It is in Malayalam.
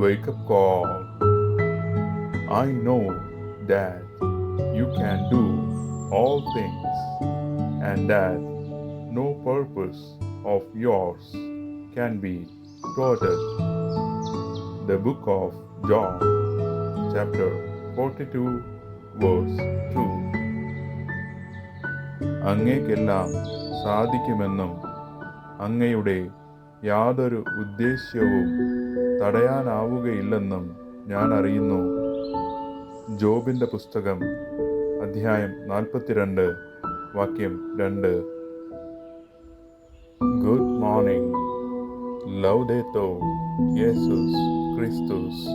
wake up call. I know that you can do all things and that no purpose of yours can be thwarted. The book of John, chapter 42, verse 2. അങ്ങേക്കെല്ലാം സാധിക്കുമെന്നും അങ്ങയുടെ യാതൊരു ഉദ്ദേശ്യവും തടയാനാവുകയില്ലെന്നും ഞാൻ അറിയുന്നു. ജോബിൻ്റെ പുസ്തകം അധ്യായം 42 വാക്യം 2. Good morning. ലൗദേത്തോ യേശുസ് ക്രിസ്തുസ്.